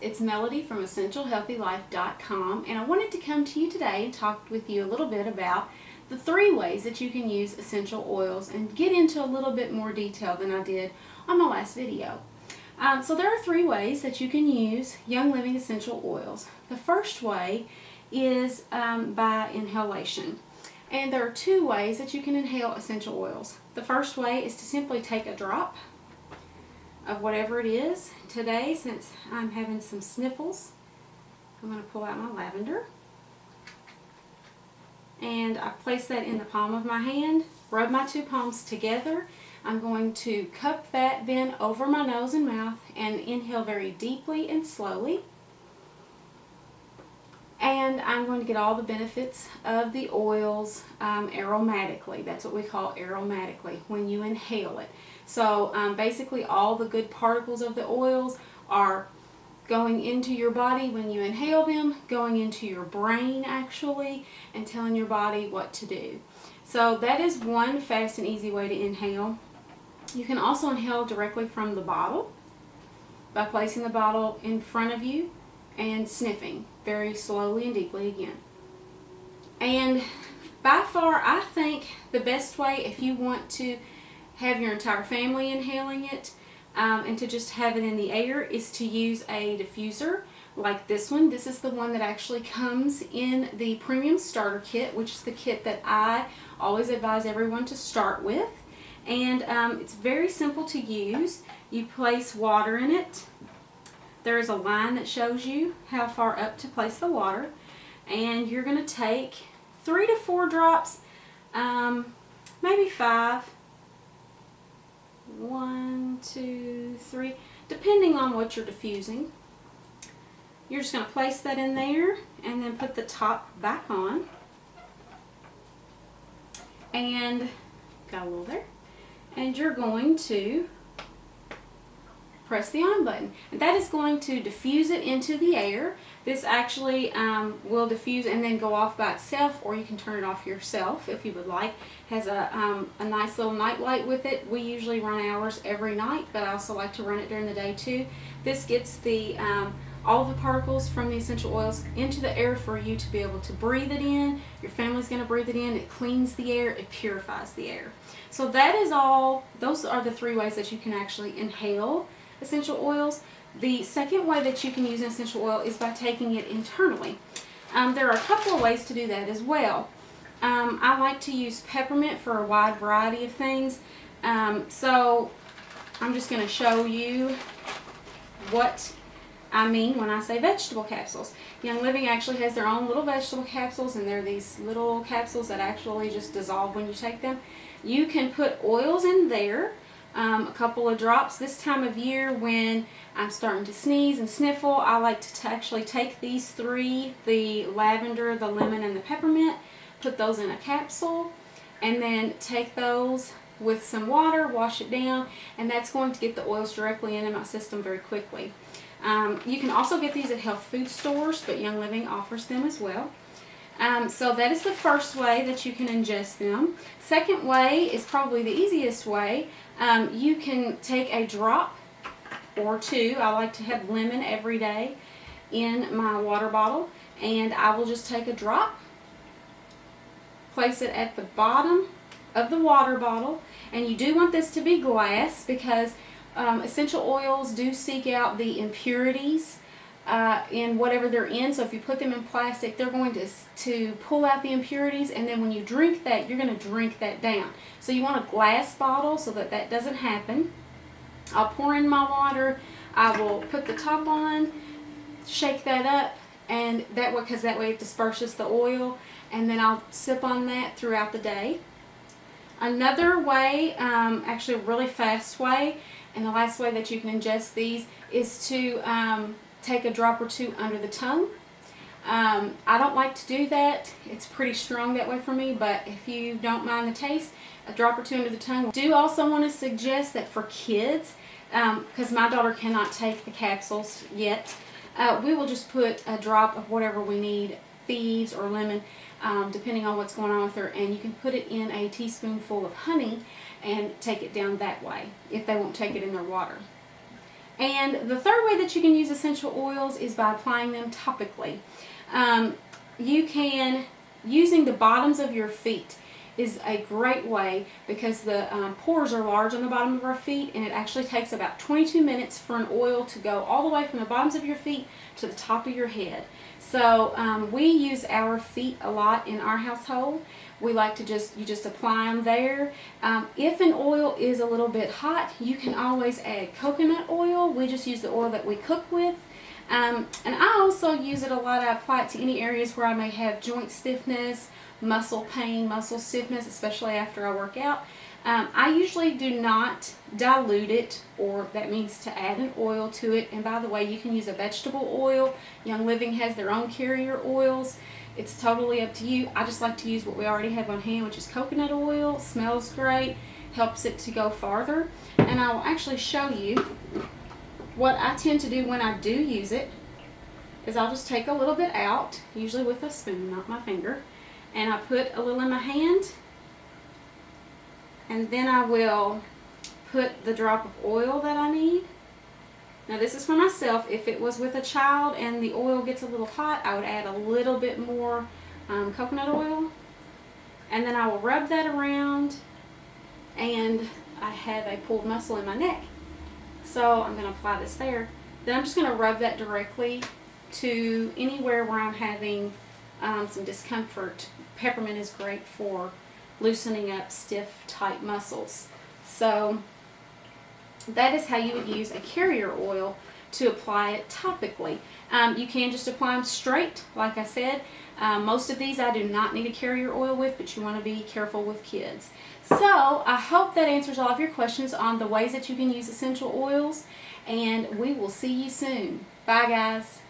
it's Melody from EssentialHealthyLife.com, and I wanted to come to you today and talk with you a little bit about the 3 ways that you can use essential oils and get into a little bit more detail than I did on my last video. So there are 3 ways that you can use Young Living essential oils. The first way is by inhalation. And there are 2 ways that you can inhale essential oils. The first way is to simply take a drop of whatever it is. Today, since I'm having some sniffles, I'm going to pull out my lavender. And I place that in the palm of my hand, rub my 2 palms together. I'm going to cup that then over my nose and mouth and inhale very deeply and slowly. And I'm going to get all the benefits of the oils aromatically. That's what we call aromatically when you inhale it. So basically all the good particles of the oils are going into your body when you inhale them, going into your brain actually, and telling your body what to do. So that is one fast and easy way to inhale. You can also inhale directly from the bottle by placing the bottle in front of you and sniffing very slowly and deeply again. And by far, I think the best way, if you want to have your entire family inhaling it and to just have it in the air, is to use a diffuser like this one. This is the one that actually comes in the Premium Starter Kit, which is the kit that I always advise everyone to start with. And it's very simple to use. You place water in it. There is a line that shows you how far up to place the water, and you're going to take 3 to 4 drops, maybe 5, 1, 2, 3, depending on what you're diffusing. You're just going to place that in there and then put the top back on, and got a little there, and you're going to press the on button, and that is going to diffuse it into the air. This actually will diffuse and then go off by itself, or you can turn it off yourself if you would like. It has a nice little night light with it. We usually run ours every night, but I also like to run it during the day too. This gets the all the particles from the essential oils into the air for you to be able to breathe it in. Your family's going to breathe it in. It cleans the air. It purifies the air. So that is all. Those are the 3 ways that you can actually inhale essential oils. The second way that you can use an essential oil is by taking it internally. There are a couple of ways to do that as well. I like to use peppermint for a wide variety of things. So I'm just going to show you what I mean when I say vegetable capsules. Young Living actually has their own little vegetable capsules, and they're these little capsules that actually just dissolve when you take them. You can put oils in there. A couple of drops. This time of year when I'm starting to sneeze and sniffle, I like to actually take these 3, the lavender, the lemon, and the peppermint, put those in a capsule, and then take those with some water, wash it down, and that's going to get the oils directly into my system very quickly. You can also get these at health food stores, but Young Living offers them as well. So that is the first way that you can ingest them. Second way is probably the easiest way. You can take a drop or 2. I like to have lemon every day in my water bottle, and I will just take a drop, place it at the bottom of the water bottle, and you do want this to be glass because essential oils do seek out the impurities in whatever they're in. So if you put them in plastic, they're going to pull out the impurities, and then when you drink that, you're going to drink that down. So you want a glass bottle so that that doesn't happen. I'll pour in my water, I will put the top on, shake that up, and that way, because that way it disperses the oil, and then I'll sip on that throughout the day. Another way, actually a really fast way, and the last way that you can ingest these is to take a drop or 2 under the tongue. I don't like to do that. It's pretty strong that way for me, but if you don't mind the taste, a drop or 2 under the tongue. I do also want to suggest that for kids, because my daughter cannot take the capsules yet, we will just put a drop of whatever we need, thieves or lemon, depending on what's going on with her, and you can put it in a teaspoonful of honey and take it down that way if they won't take it in their water. And the third way that you can use essential oils is by applying them topically. You can, using the bottoms of your feet is a great way, because the pores are large on the bottom of our feet, and it actually takes about 22 minutes for an oil to go all the way from the bottoms of your feet to the top of your head. So we use our feet a lot in our household. We like to you just apply them there. If an oil is a little bit hot, you can always add coconut oil. We just use the oil that we cook with. And I also use it a lot. I apply it to any areas where I may have joint stiffness, muscle pain, muscle stiffness, especially after I work out. I usually do not dilute it, or that means to add an oil to it. And by the way, you can use a vegetable oil. Young Living has their own carrier oils. It's totally up to you. I just like to use what we already have on hand, which is coconut oil. Smells great, helps it to go farther. And I will actually show you what I tend to do when I do use it. Is I'll just take a little bit out, usually with a spoon, not my finger, and I put a little in my hand, and then I will put the drop of oil that I need. Now this is for myself. If it was with a child and the oil gets a little hot, I would add a little bit more coconut oil, and then I will rub that around, and I have a pulled muscle in my neck, so I'm going to apply this there. Then I'm just going to rub that directly to anywhere where I'm having some discomfort. Peppermint is great for loosening up stiff, tight muscles. So that is how you would use a carrier oil to apply it topically. You can just apply them straight, like I said. Most of these I do not need a carrier oil with, but you want to be careful with kids. So I hope that answers all of your questions on the ways that you can use essential oils, and we will see you soon. Bye, guys.